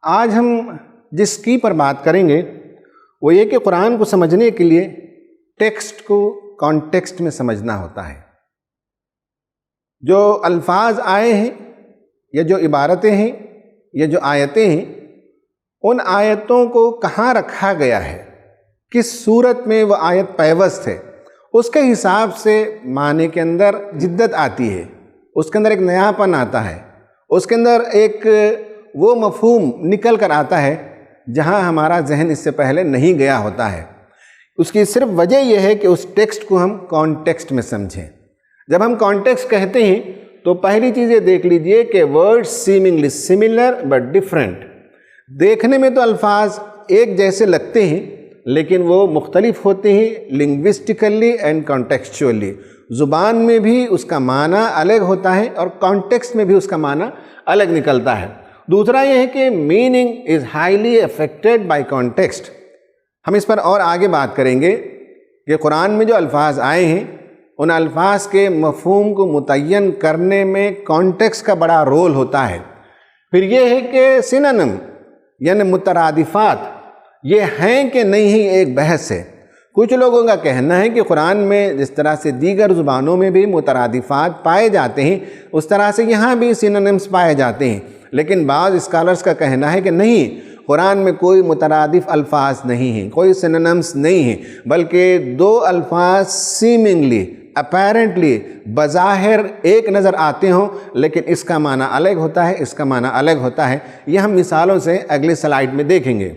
آج ہم جس کی پر بات کریں گے وہ یہ کہ قرآن کو سمجھنے کے لیے ٹیکسٹ کو کانٹیکسٹ میں سمجھنا ہوتا ہے۔ جو الفاظ آئے ہیں یا جو عبارتیں ہیں یا جو آیتیں ہیں، ان آیتوں کو کہاں رکھا گیا ہے، کس صورت میں وہ آیت پیوست ہے، اس کے حساب سے معنی کے اندر جدت آتی ہے، اس کے اندر ایک نیاپن آتا ہے، اس کے اندر ایک وہ مفہوم نکل کر آتا ہے جہاں ہمارا ذہن اس سے پہلے نہیں گیا ہوتا ہے۔ اس کی صرف وجہ یہ ہے کہ اس ٹیکسٹ کو ہم کانٹیکسٹ میں سمجھیں۔ جب ہم کانٹیکسٹ کہتے ہیں تو پہلی چیز یہ دیکھ لیجئے کہ word seemingly similar but different, دیکھنے میں تو الفاظ ایک جیسے لگتے ہیں لیکن وہ مختلف ہوتے ہیں لنگوسٹیکلی اینڈ کانٹیکسچولی، زبان میں بھی اس کا معنی الگ ہوتا ہے اور کانٹیکسٹ میں بھی اس کا معنی الگ نکلتا ہے۔ دوسرا یہ ہے کہ meaning is highly affected by context. ہم اس پر اور آگے بات کریں گے کہ قرآن میں جو الفاظ آئے ہیں ان الفاظ کے مفہوم کو متعین کرنے میں کانٹیکسٹ کا بڑا رول ہوتا ہے۔ پھر یہ ہے کہ سینونیم یعنی مترادفات یہ ہیں کہ نہیں ہی ایک بحث ہے۔ کچھ لوگوں کا کہنا ہے کہ قرآن میں جس طرح سے دیگر زبانوں میں بھی مترادفات پائے جاتے ہیں اس طرح سے یہاں بھی سینونیمز پائے جاتے ہیں، لیکن بعض اسکالرز کا کہنا ہے کہ نہیں، قرآن میں کوئی مترادف الفاظ نہیں ہیں، کوئی سینونیمز نہیں ہیں، بلکہ دو الفاظ سیمنگلی اپیرنٹلی بظاہر ایک نظر آتے ہوں لیکن اس کا معنی الگ ہوتا ہے، اس کا معنی الگ ہوتا ہے۔ یہ ہم مثالوں سے اگلے سلائیڈ میں دیکھیں گے۔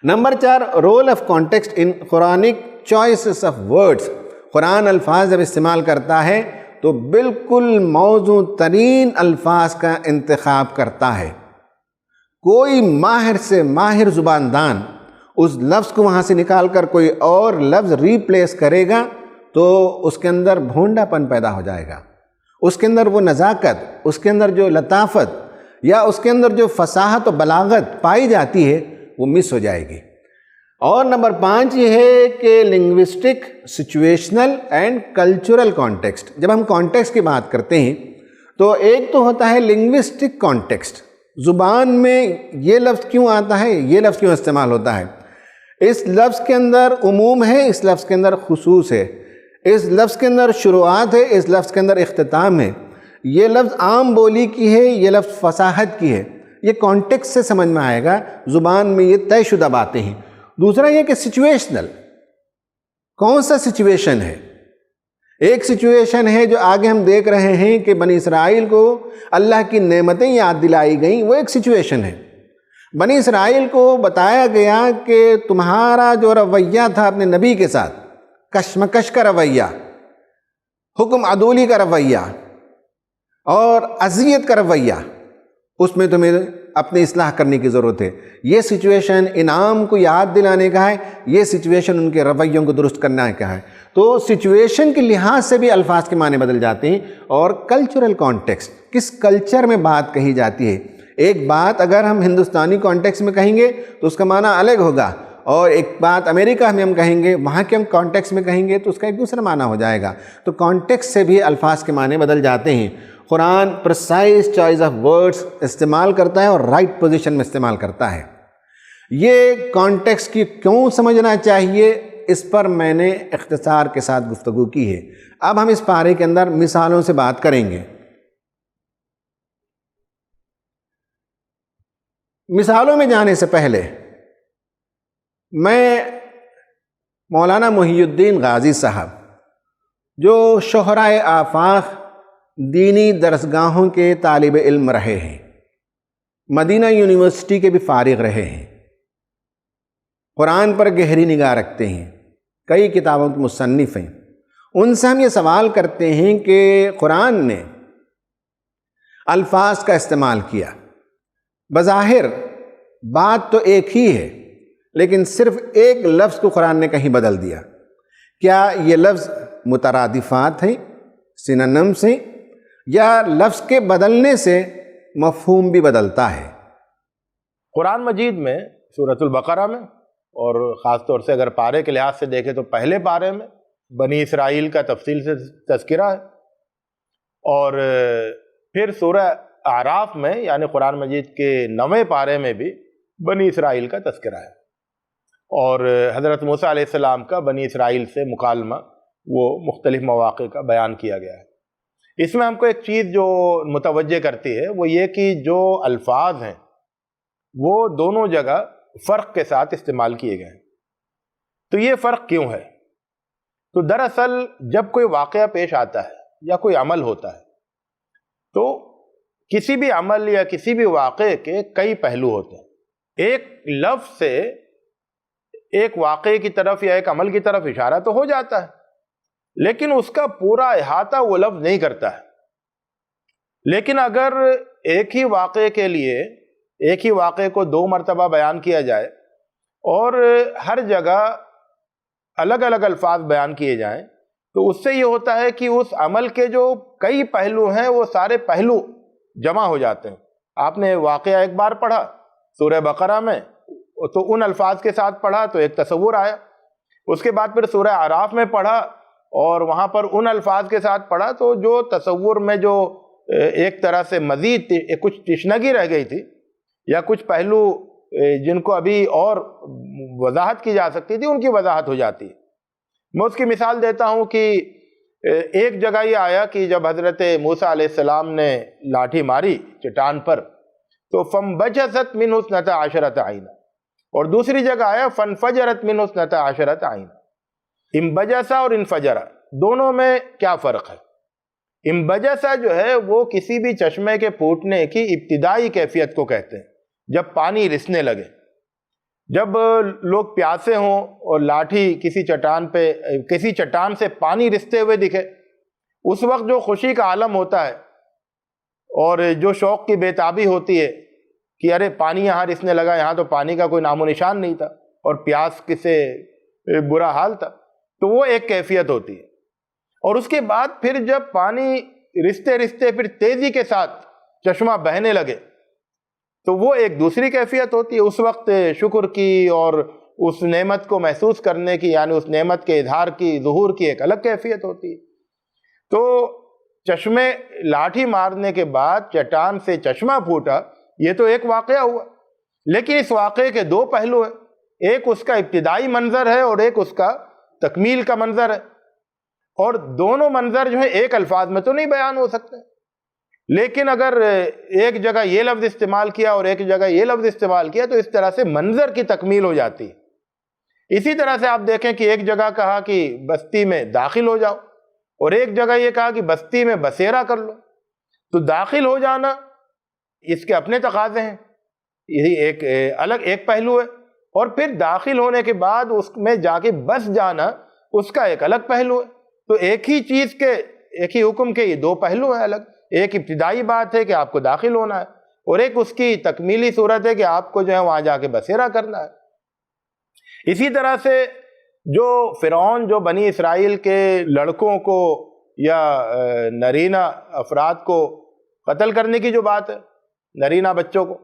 Number 4، role of context in Quranic choices of words. قرآن الفاظ جب استعمال کرتا ہے تو بالکل موزوں ترین الفاظ کا انتخاب کرتا ہے۔ کوئی ماہر سے ماہر زباندان اس لفظ کو وہاں سے نکال کر کوئی اور لفظ ریپلیس کرے گا تو اس کے اندر بھونڈا پن پیدا ہو جائے گا، اس کے اندر وہ نزاکت، اس کے اندر جو لطافت یا اس کے اندر جو فصاحت و بلاغت پائی جاتی ہے وہ مس ہو جائے گی۔ اور نمبر 5 یہ ہے کہ linguistic, situational and cultural context. جب ہم کانٹیکسٹ کی بات کرتے ہیں تو ایک تو ہوتا ہے لنگوسٹک کانٹیکسٹ، زبان میں یہ لفظ کیوں آتا ہے، یہ لفظ کیوں استعمال ہوتا ہے، اس لفظ کے اندر عموم ہے، اس لفظ کے اندر خصوص ہے، اس لفظ کے اندر شروعات ہے، اس لفظ کے اندر اختتام ہے، یہ لفظ عام بولی کی ہے، یہ لفظ فصاحت کی ہے۔ یہ کانٹیکسٹ سے سمجھ میں آئے گا، زبان میں یہ طے شدہ باتیں ہیں۔ دوسرا یہ کہ سچویشنل، کون سا سچویشن ہے۔ ایک سچویشن ہے جو آگے ہم دیکھ رہے ہیں کہ بنی اسرائیل کو اللہ کی نعمتیں یاد دلائی گئیں، وہ ایک سچویشن ہے۔ بنی اسرائیل کو بتایا گیا کہ تمہارا جو رویہ تھا اپنے نبی کے ساتھ، کشمکش کا رویہ، حکم عدولی کا رویہ اور اذیت کا رویہ، اس میں تمہیں اپنی اصلاح کرنے کی ضرورت ہے۔ یہ سچویشن انعام کو یاد دلانے کا ہے، یہ سچویشن ان کے رویوں کو درست کرنے کا ہے۔ تو سچویشن کے لحاظ سے بھی الفاظ کے معنی بدل جاتے ہیں۔ اور کلچرل کانٹیکسٹ، کس کلچر میں بات کہی جاتی ہے۔ ایک بات اگر ہم ہندوستانی کانٹیکسٹ میں کہیں گے تو اس کا معنی الگ ہوگا، اور ایک بات امریکہ میں ہم کہیں گے، وہاں کے ہم کانٹیکسٹ میں کہیں گے تو اس کا ایک دوسرا معنی ہو جائے گا۔ تو کانٹیکسٹ سے بھی الفاظ کے معنی بدل جاتے ہیں۔ قرآن پرسائز چوائس آف ورڈز استعمال کرتا ہے اور رائٹ پوزیشن میں استعمال کرتا ہے۔ یہ کانٹیکسٹ کی کیوں سمجھنا چاہیے، اس پر میں نے اختصار کے ساتھ گفتگو کی ہے۔ اب ہم اس پارے کے اندر مثالوں سے بات کریں گے۔ مثالوں میں جانے سے پہلے میں مولانا محی الدین غازی صاحب، جو شہرائے آفاق دینی درسگاہوں کے طالب علم رہے ہیں، مدینہ یونیورسٹی کے بھی فارغ رہے ہیں، قرآن پر گہری نگاہ رکھتے ہیں، کئی کتابوں کے مصنف ہیں، ان سے ہم یہ سوال کرتے ہیں کہ قرآن نے الفاظ کا استعمال کیا، بظاہر بات تو ایک ہی ہے لیکن صرف ایک لفظ کو قرآن نے کہیں بدل دیا، کیا یہ لفظ مترادفات ہیں، سینونیمز ہیں، یا لفظ کے بدلنے سے مفہوم بھی بدلتا ہے؟ قرآن مجید میں سورۃ البقرہ میں، اور خاص طور سے اگر پارے کے لحاظ سے دیکھیں تو پہلے پارے میں بنی اسرائیل کا تفصیل سے تذکرہ ہے، اور پھر سورہ اعراف میں یعنی قرآن مجید کے 9ویں پارے میں بھی بنی اسرائیل کا تذکرہ ہے، اور حضرت موسیٰ علیہ السلام کا بنی اسرائیل سے مکالمہ وہ مختلف مواقع کا بیان کیا گیا ہے۔ اس میں ہم کو ایک چیز جو متوجہ کرتی ہے وہ یہ کہ جو الفاظ ہیں وہ دونوں جگہ فرق کے ساتھ استعمال کیے گئے ہیں۔ تو یہ فرق کیوں ہے؟ تو دراصل جب کوئی واقعہ پیش آتا ہے یا کوئی عمل ہوتا ہے تو کسی بھی عمل یا کسی بھی واقعے کے کئی پہلو ہوتے ہیں۔ ایک لفظ سے ایک واقعے کی طرف یا ایک عمل کی طرف اشارہ تو ہو جاتا ہے، لیکن اس کا پورا احاطہ وہ لفظ نہیں کرتا ہے۔ لیکن اگر ایک ہی واقعے کے لیے ایک ہی واقعے کو 2 مرتبہ بیان کیا جائے اور ہر جگہ الگ الگ الفاظ بیان کیے جائیں تو اس سے یہ ہوتا ہے کہ اس عمل کے جو کئی پہلو ہیں وہ سارے پہلو جمع ہو جاتے ہیں۔ آپ نے واقعہ ایک بار پڑھا سورہ بقرہ میں تو ان الفاظ کے ساتھ پڑھا تو ایک تصور آیا، اس کے بعد پھر سورہ اعراف میں پڑھا اور وہاں پر ان الفاظ کے ساتھ پڑھا تو جو تصور میں جو ایک طرح سے مزید کچھ تشنگی رہ گئی تھی یا کچھ پہلو جن کو ابھی اور وضاحت کی جا سکتی تھی ان کی وضاحت ہو جاتی ہے۔ میں اس کی مثال دیتا ہوں کہ ایک جگہ یہ آیا کہ جب حضرت موسیٰ علیہ السلام نے لاٹھی ماری چٹان پر تو فَانْبَجَسَتْ مِنْهُ 12 عَيْنًا، اور دوسری جگہ آیا فَانْفَجَرَتْ مِنْهُ 12 عَيْنًا۔ انبجسا اور انفجرا دونوں میں کیا فرق ہے؟ انبجسا جو ہے وہ کسی بھی چشمے کے پھوٹنے کی ابتدائی کیفیت کو کہتے ہیں، جب پانی رسنے لگے، جب لوگ پیاسے ہوں اور لاٹھی کسی چٹان سے پانی رستے ہوئے دکھے، اس وقت جو خوشی کا عالم ہوتا ہے اور جو شوق کی بےتابی ہوتی ہے کہ ارے پانی یہاں رسنے لگا، یہاں تو پانی کا کوئی نام و نشان نہیں تھا اور پیاس کسے برا حال تھا، تو وہ ایک کیفیت ہوتی ہے۔ اور اس کے بعد پھر جب پانی رستے رستے پھر تیزی کے ساتھ چشمہ بہنے لگے تو وہ ایک دوسری کیفیت ہوتی ہے۔ اس وقت شکر کی اور اس نعمت کو محسوس کرنے کی یعنی اس نعمت کے اظہار کی ظہور کی ایک الگ کیفیت ہوتی ہے۔ تو چشمے لاٹھی مارنے کے بعد چٹان سے چشمہ پھوٹا، یہ تو ایک واقعہ ہوا، لیکن اس واقعے کے 2 پہلو ہیں، ایک اس کا ابتدائی منظر ہے اور ایک اس کا تکمیل کا منظر ہے، اور دونوں منظر جو ہے ایک الفاظ میں تو نہیں بیان ہو سکتے، لیکن اگر ایک جگہ یہ لفظ استعمال کیا اور ایک جگہ یہ لفظ استعمال کیا تو اس طرح سے منظر کی تکمیل ہو جاتی ہے۔ اسی طرح سے آپ دیکھیں کہ ایک جگہ کہا کہ بستی میں داخل ہو جاؤ اور ایک جگہ یہ کہا کہ بستی میں بسیرا کر لو، تو داخل ہو جانا اس کے اپنے تقاضے ہیں، یہی ایک الگ ایک پہلو ہے، اور پھر داخل ہونے کے بعد اس میں جا کے بس جانا اس کا ایک الگ پہلو ہے۔ تو ایک ہی چیز کے ایک ہی حکم کے یہ 2 پہلو ہیں الگ، ایک ابتدائی بات ہے کہ آپ کو داخل ہونا ہے اور ایک اس کی تکمیلی صورت ہے کہ آپ کو جو ہے وہاں جا کے بسیرا کرنا ہے۔ اسی طرح سے جو فرعون جو بنی اسرائیل کے لڑکوں کو یا نرینہ افراد کو قتل کرنے کی جو بات ہے، نرینہ بچوں کو،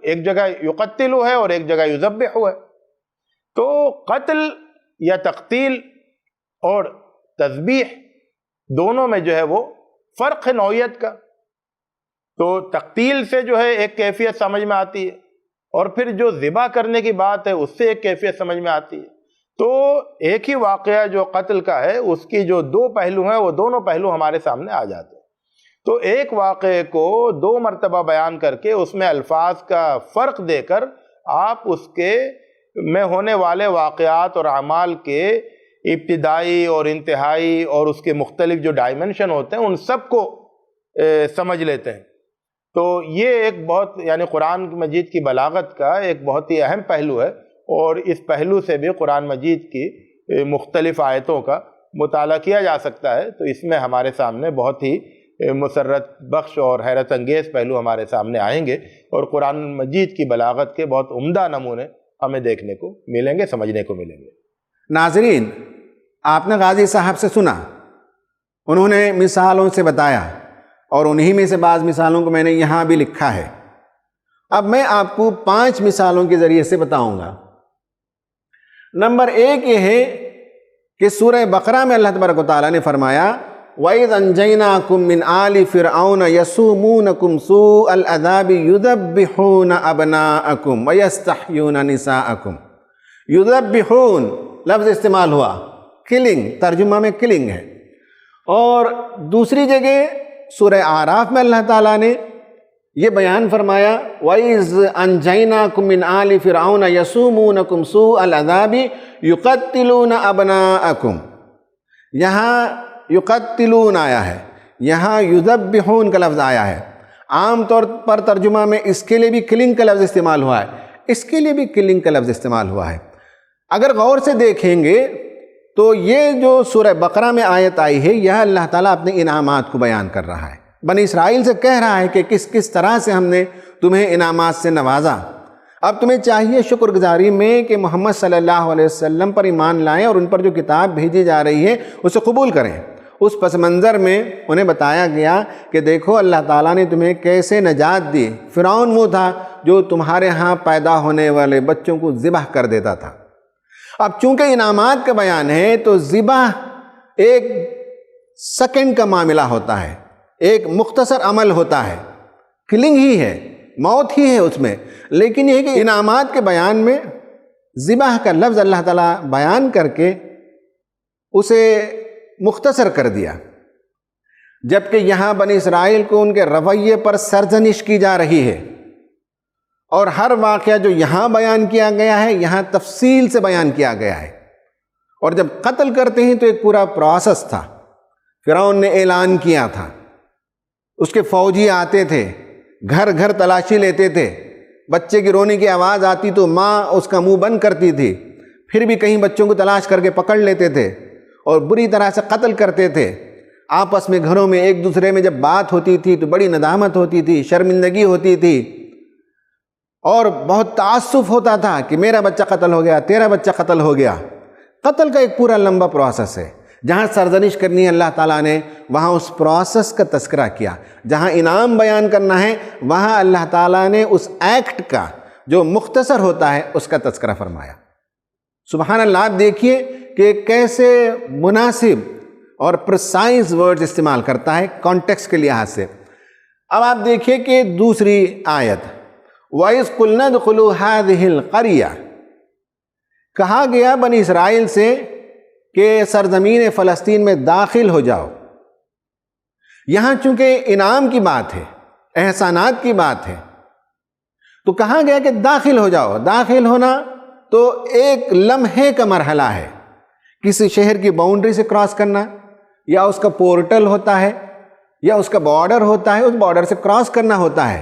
ایک جگہ یقتل ہے اور ایک جگہ یذبح ہے، تو قتل یا تقتیل اور تذبیح دونوں میں جو ہے وہ فرق ہے نوعیت کا۔ تو تقتیل سے جو ہے ایک کیفیت سمجھ میں آتی ہے اور پھر جو ذبح کرنے کی بات ہے اس سے ایک کیفیت سمجھ میں آتی ہے۔ تو ایک ہی واقعہ جو قتل کا ہے اس کی جو 2 پہلو ہیں وہ دونوں پہلو ہمارے سامنے آ جاتے ہیں۔ تو ایک واقعے کو 2 مرتبہ بیان کر کے اس میں الفاظ کا فرق دے کر آپ اس کے میں ہونے والے واقعات اور اعمال کے ابتدائی اور انتہائی اور اس کے مختلف جو ڈائمنشن ہوتے ہیں ان سب کو سمجھ لیتے ہیں۔ تو یہ ایک بہت یعنی قرآن مجید کی بلاغت کا ایک بہت ہی اہم پہلو ہے، اور اس پہلو سے بھی قرآن مجید کی مختلف آیتوں کا مطالعہ کیا جا سکتا ہے۔ تو اس میں ہمارے سامنے بہت ہی مسرت بخش اور حیرت انگیز پہلو ہمارے سامنے آئیں گے، اور قرآن مجید کی بلاغت کے بہت عمدہ نمونے ہمیں دیکھنے کو ملیں گے، سمجھنے کو ملیں گے۔ ناظرین، آپ نے غازی صاحب سے سنا، انہوں نے مثالوں سے بتایا اور انہی میں سے بعض مثالوں کو میں نے یہاں بھی لکھا ہے۔ اب میں آپ کو 5 مثالوں کے ذریعے سے بتاؤں گا۔ نمبر 1 یہ ہے کہ سورہ بقرہ میں اللہ تبارک و تعالیٰ نے فرمایا وَإِذْ أَنْجَيْنَاكُمْ مِنْ آلِ فِرْعَوْنَ يَسُومُونَكُمْ سُوءَ الْعَذَابِ يُذَبِّحُونَ أَبْنَاءَكُمْ وَيَسْتَحْيُونَ نِسَاءَكُمْ۔ یذبحون لفظ استعمال ہوا، کلنگ، ترجمہ میں کلنگ ہے۔ اور دوسری جگہ سورہ اعراف میں اللہ تعالیٰ نے یہ بیان فرمایا وَإِذْ أَنْجَيْنَاكُمْ مِنْ آلِ فِرْعَوْنَ يَسُومُونَكُمْ سُوءَ الْعَذَابِ يُقَتِّلُونَ أَبْنَاءَكُمْ، یہاں یقتلون آیا ہے، یہاں یذبحون کا لفظ آیا ہے۔ عام طور پر ترجمہ میں اس کے لیے بھی کلنگ کا لفظ استعمال ہوا ہے، اس کے لیے بھی کلنگ کا لفظ استعمال ہوا ہے۔ اگر غور سے دیکھیں گے تو یہ جو سورہ بقرہ میں آیت آئی ہے، یہ اللہ تعالیٰ اپنے انعامات کو بیان کر رہا ہے، بنی اسرائیل سے کہہ رہا ہے کہ کس کس طرح سے ہم نے تمہیں انعامات سے نوازا۔ اب تمہیں چاہیے شکر گزاری میں کہ محمد صلی اللہ علیہ وسلم پر ایمان لائیں اور ان پر جو کتاب بھیجی جا رہی ہے اسے قبول کریں۔ اس پس منظر میں انہیں بتایا گیا کہ دیکھو اللہ تعالیٰ نے تمہیں کیسے نجات دی۔ فرعون وہ تھا جو تمہارے ہاں پیدا ہونے والے بچوں کو ذبح کر دیتا تھا۔ اب چونکہ انعامات کا بیان ہے تو ذبح ایک سیکنڈ کا معاملہ ہوتا ہے، ایک مختصر عمل ہوتا ہے، کلنگ ہی ہے، موت ہی ہے اس میں، لیکن یہ کہ انعامات کے بیان میں ذبح کا لفظ اللہ تعالیٰ بیان کر کے اسے مختصر کر دیا، جبکہ یہاں بنی اسرائیل کو ان کے رویے پر سرزنش کی جا رہی ہے، اور ہر واقعہ جو یہاں بیان کیا گیا ہے یہاں تفصیل سے بیان کیا گیا ہے۔ اور جب قتل کرتے ہیں تو ایک پورا پروسیس تھا، فرعون نے اعلان کیا تھا، اس کے فوجی آتے تھے، گھر گھر تلاشی لیتے تھے، بچے کی رونے کی آواز آتی تو ماں اس کا منہ بند کرتی تھی، پھر بھی کہیں بچوں کو تلاش کر کے پکڑ لیتے تھے اور بری طرح سے قتل کرتے تھے۔ آپس میں گھروں میں ایک دوسرے میں جب بات ہوتی تھی تو بڑی ندامت ہوتی تھی، شرمندگی ہوتی تھی، اور بہت تعصف ہوتا تھا کہ میرا بچہ قتل ہو گیا، تیرا بچہ قتل ہو گیا۔ قتل کا ایک پورا لمبا پروسیس ہے، جہاں سرزنش کرنی ہے اللہ تعالیٰ نے وہاں اس پروسیس کا تذکرہ کیا، جہاں انعام بیان کرنا ہے وہاں اللہ تعالیٰ نے اس ایکٹ کا جو مختصر ہوتا ہے اس کا تذکرہ فرمایا۔ سبحان اللہ، آپ دیکھیے کہ کیسے مناسب اور پرسائز ورڈز استعمال کرتا ہے کانٹیکسٹ کے لحاظ سے۔ اب آپ دیکھیے کہ دوسری آیت وَإِذْ قُلْنَا ادْخُلُوا هَٰذِهِ الْقَرْيَةَ، کہا گیا بنی اسرائیل سے کہ سرزمین فلسطین میں داخل ہو جاؤ۔ یہاں چونکہ انعام کی بات ہے، احسانات کی بات ہے، تو کہا گیا کہ داخل ہو جاؤ۔ داخل ہونا تو ایک لمحے کا مرحلہ ہے، کسی شہر کی باؤنڈری سے کراس کرنا، یا اس کا پورٹل ہوتا ہے یا اس کا بارڈر ہوتا ہے، اس بارڈر سے کراس کرنا ہوتا ہے۔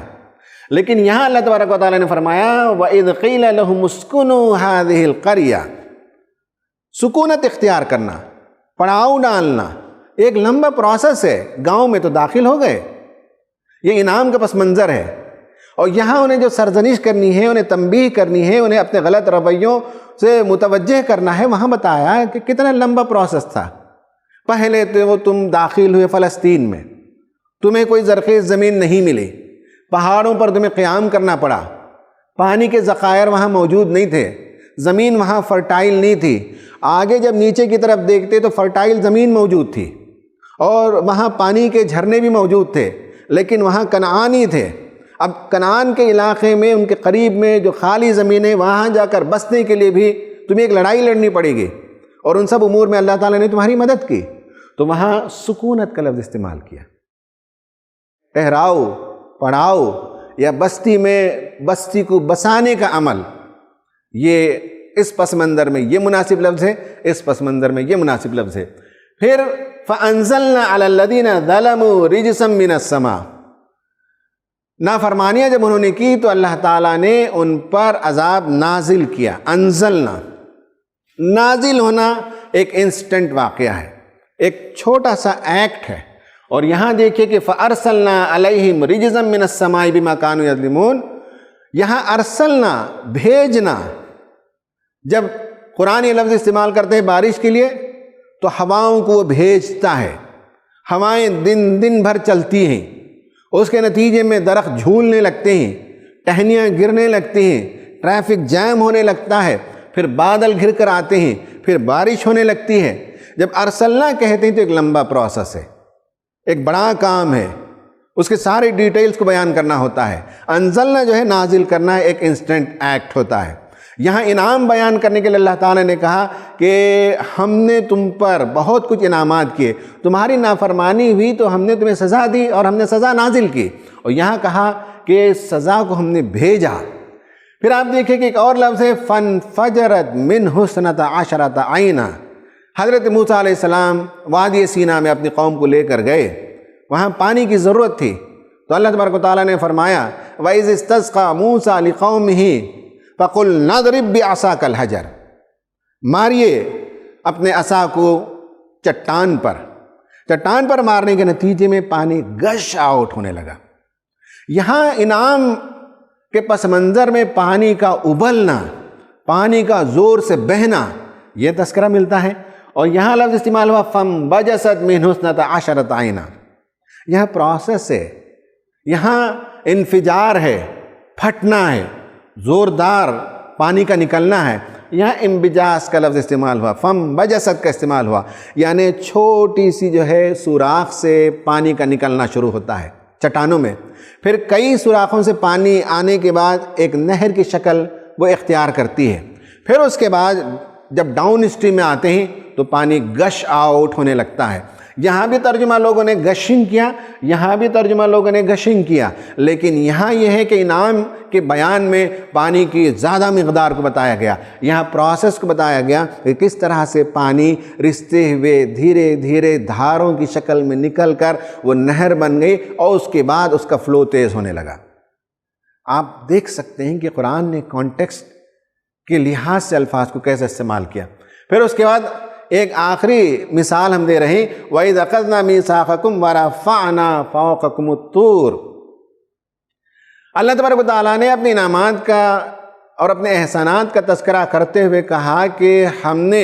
لیکن یہاں اللہ تبارک و تعالیٰ نے فرمایا وَإِذْ قِيلَ لَهُمُ اسْكُنُوا هَٰذِهِ الْقَرْيَةَ، سکونت اختیار کرنا، پڑاؤ ڈالنا، ایک لمبا پروسیس ہے۔ گاؤں میں تو داخل ہو گئے، یہ انعام کا پس منظر ہے، اور یہاں انہیں جو سرزنش کرنی ہے، انہیں تنبیہ کرنی ہے، انہیں اپنے غلط رویوں سے متوجہ کرنا ہے، وہاں بتایا کہ کتنا لمبا پروسیس تھا۔ پہلے تو تم داخل ہوئے فلسطین میں، تمہیں کوئی زرخیز زمین نہیں ملی، پہاڑوں پر تمہیں قیام کرنا پڑا، پانی کے ذخائر وہاں موجود نہیں تھے، زمین وہاں فرٹائل نہیں تھی۔ آگے جب نیچے کی طرف دیکھتے تو فرٹائل زمین موجود تھی، اور وہاں پانی کے جھرنے بھی موجود تھے، لیکن وہاں کنعانی تھے۔ اب کنعان کے علاقے میں ان کے قریب میں جو خالی زمینیں، وہاں جا کر بسنے کے لیے بھی تمہیں ایک لڑائی لڑنی پڑے گی، اور ان سب امور میں اللہ تعالیٰ نے تمہاری مدد کی، تو وہاں سکونت کا لفظ استعمال کیا۔ ٹھہراؤ، پڑاؤ، یا بستی میں بستی کو بسانے کا عمل، یہ اس پس منظر میں یہ مناسب لفظ ہے، اس پس منظر میں یہ مناسب لفظ ہے۔ پھر فَأَنزَلْنَا عَلَى الَّذِينَ ظَلَمُوا رِجْسًا مِّنَ السَّمَاءِ، نافرمانیاں جب انہوں نے کی تو اللہ تعالیٰ نے ان پر عذاب نازل کیا۔ انزلنا، نازل ہونا ایک انسٹنٹ واقعہ ہے، ایک چھوٹا سا ایکٹ ہے۔ اور یہاں دیکھیں کہ فَأَرْسَلْنَا عَلَيْهِمْ رِجْزًا مِّنَ السَّمَاءِ بِمَا كَانُوا يَظْلِمُونَ، یہاں ارسلنا، بھیجنا، جب قرآن یہ لفظ استعمال کرتے ہیں بارش کے لیے تو ہواؤں کو وہ بھیجتا ہے، ہوائیں دن بھر چلتی ہیں، اس کے نتیجے میں درخت جھولنے لگتے ہیں، ٹہنیاں گرنے لگتی ہیں، ٹریفک جام ہونے لگتا ہے، پھر بادل گھر کر آتے ہیں، پھر بارش ہونے لگتی ہے۔ جب ارسلنا کہتے ہیں تو ایک لمبا پروسیس ہے، ایک بڑا کام ہے، اس کے سارے ڈیٹیلز کو بیان کرنا ہوتا ہے۔ انزلنا جو ہے نازل کرنا ایک انسٹنٹ ایکٹ ہوتا ہے۔ یہاں انعام بیان کرنے کے لیے اللہ تعالیٰ نے کہا کہ ہم نے تم پر بہت کچھ انعامات کیے، تمہاری نافرمانی ہوئی تو ہم نے تمہیں سزا دی اور ہم نے سزا نازل کی، اور یہاں کہا کہ سزا کو ہم نے بھیجا۔ پھر آپ دیکھیں کہ ایک اور لفظ ہے فَانْفَجَرَتْ مِنْهُ اثْنَتَا عَشَرَةَ عَيْنًا۔ حضرت موسیٰ علیہ السلام وادی سینا میں اپنی قوم کو لے کر گئے، وہاں پانی کی ضرورت تھی، تو اللہ تبارک و تعالیٰ نے فرمایا وَإِذِ اسْتَسْقَىٰ مُوسَىٰ لِقَوْمِهِ فَقُلْ نَضْرِبْ بِعَصَاكَ الْحَجَرَ، ماریے اپنے عصا کو چٹان پر مارنے کے نتیجے میں پانی گش آؤٹ ہونے لگا۔ یہاں انعام کے پس منظر میں پانی کا ابلنا، پانی کا زور سے بہنا، یہ تذکرہ ملتا ہے، اور یہاں لفظ استعمال ہوا فَانْبَجَسَتْ مِنْهُ اثْنَتَا عَشَرَةَ عَيْنًا۔ یہاں پروسیس ہے، یہاں انفجار ہے، پھٹنا ہے، زوردار پانی کا نکلنا ہے۔ یہاں انبجاس کا لفظ استعمال ہوا، فَانْبَجَسَتْ کا استعمال ہوا، یعنی چھوٹی سی جو ہے سوراخ سے پانی کا نکلنا شروع ہوتا ہے چٹانوں میں، پھر کئی سوراخوں سے پانی آنے کے بعد ایک نہر کی شکل وہ اختیار کرتی ہے، پھر اس کے بعد جب ڈاؤن اسٹریم میں آتے ہیں تو پانی گش آؤٹ ہونے لگتا ہے۔ یہاں بھی ترجمہ لوگوں نے گشنگ کیا، یہاں بھی ترجمہ لوگوں نے گشنگ کیا، لیکن یہاں یہ ہے کہ انعام کے بیان میں پانی کی زیادہ مقدار کو بتایا گیا، یہاں پروسیس کو بتایا گیا کہ کس طرح سے پانی رستے ہوئے دھیرے دھیرے دھاروں کی شکل میں نکل کر وہ نہر بن گئی، اور اس کے بعد اس کا فلو تیز ہونے لگا۔ آپ دیکھ سکتے ہیں کہ قرآن نے کانٹیکسٹ کے لحاظ سے الفاظ کو کیسے استعمال کیا۔ پھر اس کے بعد ایک آخری مثال ہم دے رہے ہیں، وَإِذْ أَخَذْنَا مِيثَاقَكُمْ وَرَفَعْنَا فَوْقَكُمُ الطُّورَ۔ اللہ تبارک و تعالیٰ نے اپنے انعامات کا اور اپنے احسانات کا تذکرہ کرتے ہوئے کہا کہ ہم نے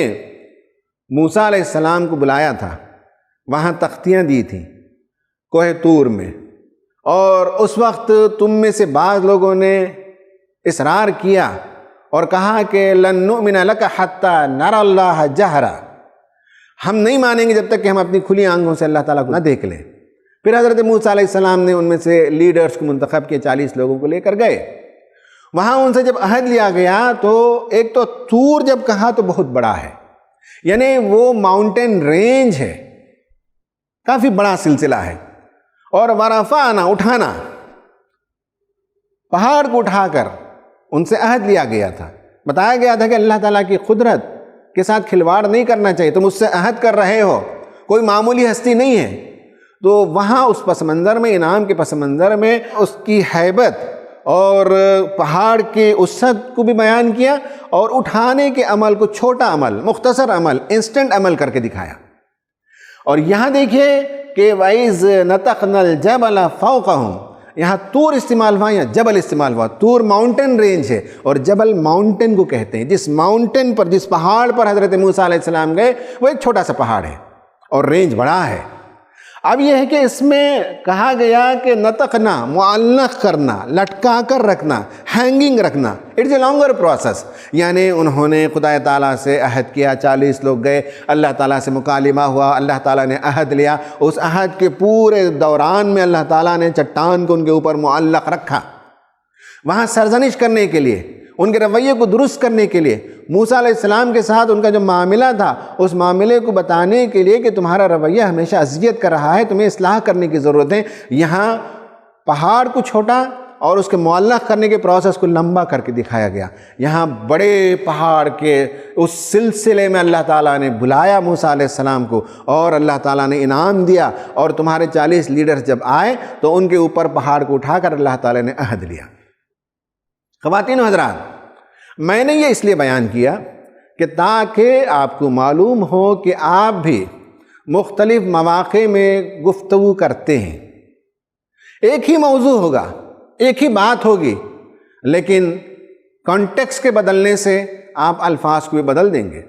موسیٰ علیہ السلام کو بلایا تھا، وہاں تختیاں دی تھیں کوہ طور میں، اور اس وقت تم میں سے بعض لوگوں نے اصرار کیا اور کہا کہ لَن نُؤْمِنَ لَكَ حَتَّى نَرَى اللَّهَ جَهْرًا، ہم نہیں مانیں گے جب تک کہ ہم اپنی کھلی آنکھوں سے اللہ تعالیٰ کو نہ دیکھ لیں۔ پھر حضرت موسیٰ علیہ السلام نے ان میں سے لیڈرز کو منتخب کیا، 40 لوگوں کو لے کر گئے، وہاں ان سے جب عہد لیا گیا تو ایک تو طور جب کہا تو بہت بڑا ہے، یعنی وہ ماؤنٹین رینج ہے، کافی بڑا سلسلہ ہے، اور ورفعنا اٹھانا، پہاڑ کو اٹھا کر ان سے عہد لیا گیا تھا، بتایا گیا تھا کہ اللہ تعالیٰ کی قدرت کے ساتھ کھلواڑ نہیں کرنا چاہیے، تم اس سے عہد کر رہے ہو، کوئی معمولی ہستی نہیں ہے۔ تو وہاں اس پس منظر میں، انعام کے پس منظر میں اس کی ہیبت اور پہاڑ کے وسعت کو بھی بیان کیا، اور اٹھانے کے عمل کو چھوٹا عمل، مختصر عمل، انسٹنٹ عمل کر کے دکھایا۔ اور یہاں دیکھیے کہ وَإِذْ نَتَقْنَا الْجَبَلَ فَوْقَهُمْ، یہاں طور استعمال ہوا یا جبل استعمال ہوا۔ طور ماؤنٹین رینج ہے، اور جبل ماؤنٹین کو کہتے ہیں، جس ماؤنٹین پر، جس پہاڑ پر حضرت موسیٰ علیہ السلام گئے وہ ایک چھوٹا سا پہاڑ ہے اور رینج بڑا ہے۔ اب یہ ہے کہ اس میں کہا گیا کہ نتقنا، معلق کرنا، لٹکا کر رکھنا، ہینگنگ رکھنا، اٹس اے لانگر پروسیس، یعنی انہوں نے خدا تعالیٰ سے عہد کیا، 40 لوگ گئے، اللہ تعالیٰ سے مکالمہ ہوا، اللہ تعالیٰ نے عہد لیا، اس عہد کے پورے دوران میں اللہ تعالیٰ نے چٹان کو ان کے اوپر معلق رکھا، وہاں سرزنش کرنے کے لیے، ان کے رویے کو درست کرنے کے لیے، موسیٰ علیہ السلام کے ساتھ ان کا جو معاملہ تھا اس معاملے کو بتانے کے لیے کہ تمہارا رویہ ہمیشہ اذیت کر رہا ہے، تمہیں اصلاح کرنے کی ضرورت ہے۔ یہاں پہاڑ کو چھوٹا اور اس کے معلق کرنے کے پروسیس کو لمبا کر کے دکھایا گیا۔ یہاں بڑے پہاڑ کے اس سلسلے میں اللہ تعالیٰ نے بلایا موسیٰ علیہ السلام کو، اور اللہ تعالیٰ نے انعام دیا، اور تمہارے 40 لیڈرز جب آئے تو ان کے اوپر پہاڑ کو اٹھا کر اللہ تعالیٰ نے عہد لیا۔ خواتین و حضرات، میں نے یہ اس لیے بیان کیا کہ تاکہ آپ کو معلوم ہو کہ آپ بھی مختلف مواقع میں گفتگو کرتے ہیں، ایک ہی موضوع ہوگا، ایک ہی بات ہوگی، لیکن کانٹیکسٹ کے بدلنے سے آپ الفاظ کو بھی بدل دیں گے۔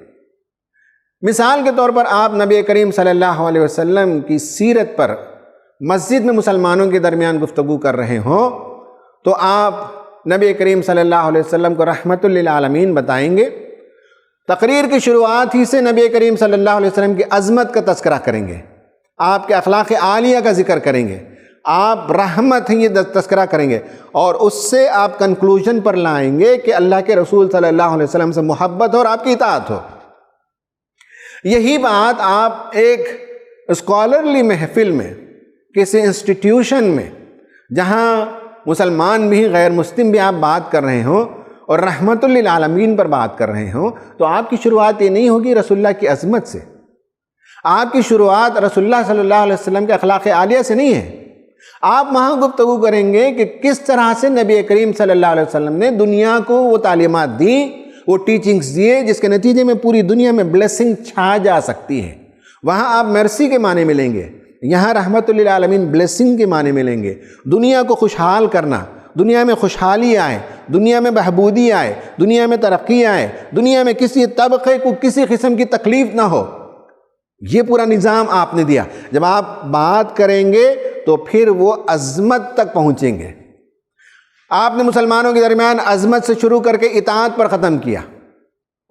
مثال کے طور پر آپ نبی کریم صلی اللہ علیہ وسلم کی سیرت پر مسجد میں مسلمانوں کے درمیان گفتگو کر رہے ہوں تو آپ نبی کریم صلی اللہ علیہ وسلم کو رحمت للعالمین بتائیں گے، تقریر کی شروعات ہی سے نبی کریم صلی اللہ علیہ وسلم کی عظمت کا تذکرہ کریں گے، آپ کے اخلاق عالیہ کا ذکر کریں گے، آپ رحمت ہیں یہ تذکرہ کریں گے، اور اس سے آپ کنکلوژن پر لائیں گے کہ اللہ کے رسول صلی اللہ علیہ وسلم سے محبت ہو اور آپ کی اطاعت ہو۔ یہی بات آپ ایک اسکالرلی محفل میں، کسی انسٹیٹیوشن میں جہاں مسلمان بھی غیر مسلم بھی آپ بات کر رہے ہوں اور رحمت للعالمین پر بات کر رہے ہوں، تو آپ کی شروعات یہ نہیں ہوگی رسول اللہ کی عظمت سے، آپ کی شروعات رسول اللہ صلی اللہ علیہ وسلم کے اخلاق عالیہ سے نہیں ہے۔ آپ وہاں گفتگو کریں گے کہ کس طرح سے نبی کریم صلی اللہ علیہ وسلم نے دنیا کو وہ تعلیمات دیں، وہ ٹیچنگز دیے جس کے نتیجے میں پوری دنیا میں بلیسنگ چھا جا سکتی ہے۔ وہاں آپ مرسی کے معنی ملیں گے، یہاں رحمت للعالمین بلیسنگ کے معنی ملیں گے۔ دنیا کو خوشحال کرنا، دنیا میں خوشحالی آئے، دنیا میں بہبودی آئے، دنیا میں ترقی آئے، دنیا میں کسی طبقے کو کسی قسم کی تکلیف نہ ہو، یہ پورا نظام آپ نے دیا۔ جب آپ بات کریں گے تو پھر وہ عظمت تک پہنچیں گے۔ آپ نے مسلمانوں کے درمیان عظمت سے شروع کر کے اطاعت پر ختم کیا،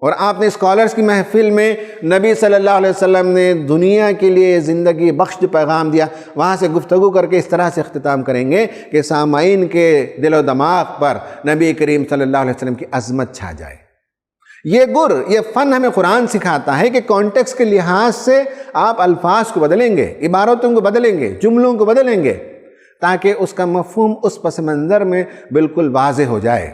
اور آپ نے اسکالرز کی محفل میں نبی صلی اللہ علیہ وسلم نے دنیا کے لیے زندگی بخش پیغام دیا، وہاں سے گفتگو کر کے اس طرح سے اختتام کریں گے کہ سامعین کے دل و دماغ پر نبی کریم صلی اللہ علیہ وسلم کی عظمت چھا جائے۔ یہ فن ہمیں قرآن سکھاتا ہے کہ کانٹیکسٹ کے لحاظ سے آپ الفاظ کو بدلیں گے، عبارتوں کو بدلیں گے، جملوں کو بدلیں گے، تاکہ اس کا مفہوم اس پس منظر میں بالکل واضح ہو جائے۔